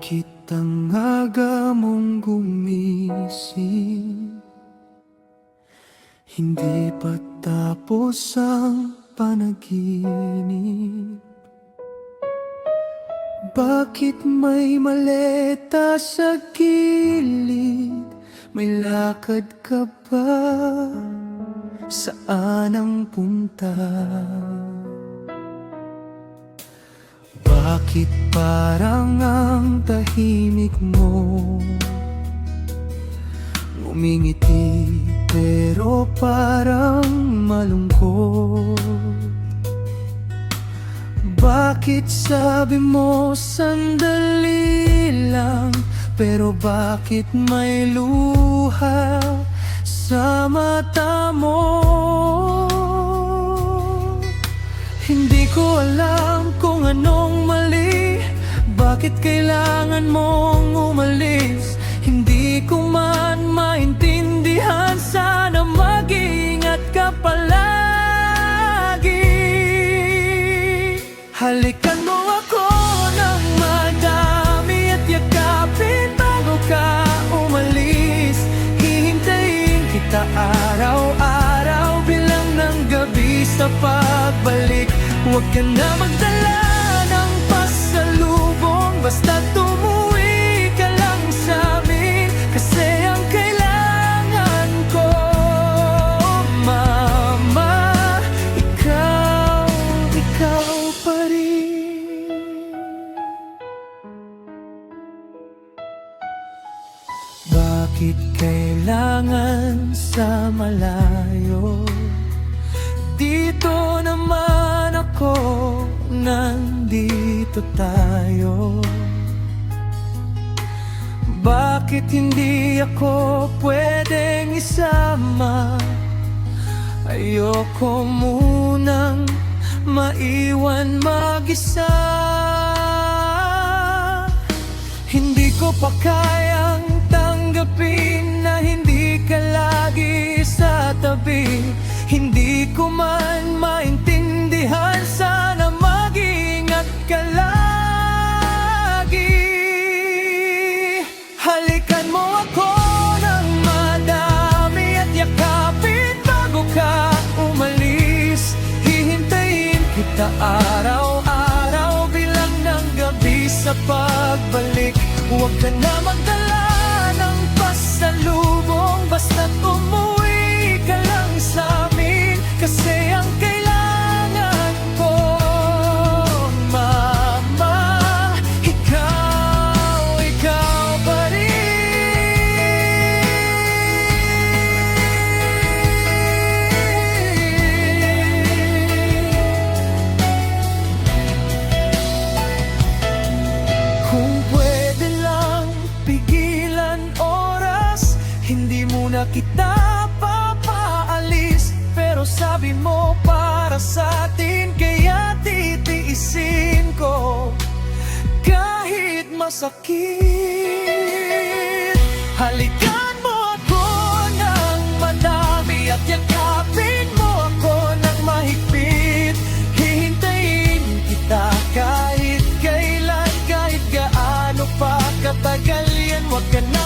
Bakit ang aga mong gumising? Hindi pa tapos ang panaginip. Bakit may maleta sa gilid? May lakad ka ba? Saan ang punta? Bakit parang ang tahimik mo? Ngumingiti pero parang malungkot. Bakit sabi mo sandali lang, pero bakit may luha sa mata mo? Hindi ko alam kung anong mali, bakit kailangan mong umalis? Hindi ko man maintindihan, sana mag-iingat ka palagi. Halikan mo ako ng madami at yakapin bago ka umalis. Hihintayin kita araw-araw bilang ng gabi sa pagbalik. Huwag ka na magdala ng pasalubong, basta't umuwi ka lang sa amin, kasi ang kailangan ko, Mama, ikaw pa rin. Bakit kailangan sa malayo? Dito naman ako, nandito tayo. Bakit hindi ako pwedeng isama? Ayoko munang maiwan mag-isa. Hindi ko pa kayang tanggapin na hindi ka lagi sa tabi. Hindi ko man maintindihan, sana mag-iingat ka lagi. Halikan mo ako ng madami at yakapin bago ka umalis. Hihintayin kita araw-araw bilang ng gabi sa pagbalik. Huwag ka na magdala ng pasalubong, basta't umuwi ka lang sa amin, kasi ang kailangan ko, Mama, ikaw pa rin. Kung pwede lang pigilan oras, hindi muna kita papaalis. Pero sabi mo para sa atin, kaya titiisin ko kahit masakit. Halikan mo ako ng madami at yakapin mo ako ng mahigpit. Hihintayin kita kahit kailan, kahit gaano pa katagal yan. Huwag ka na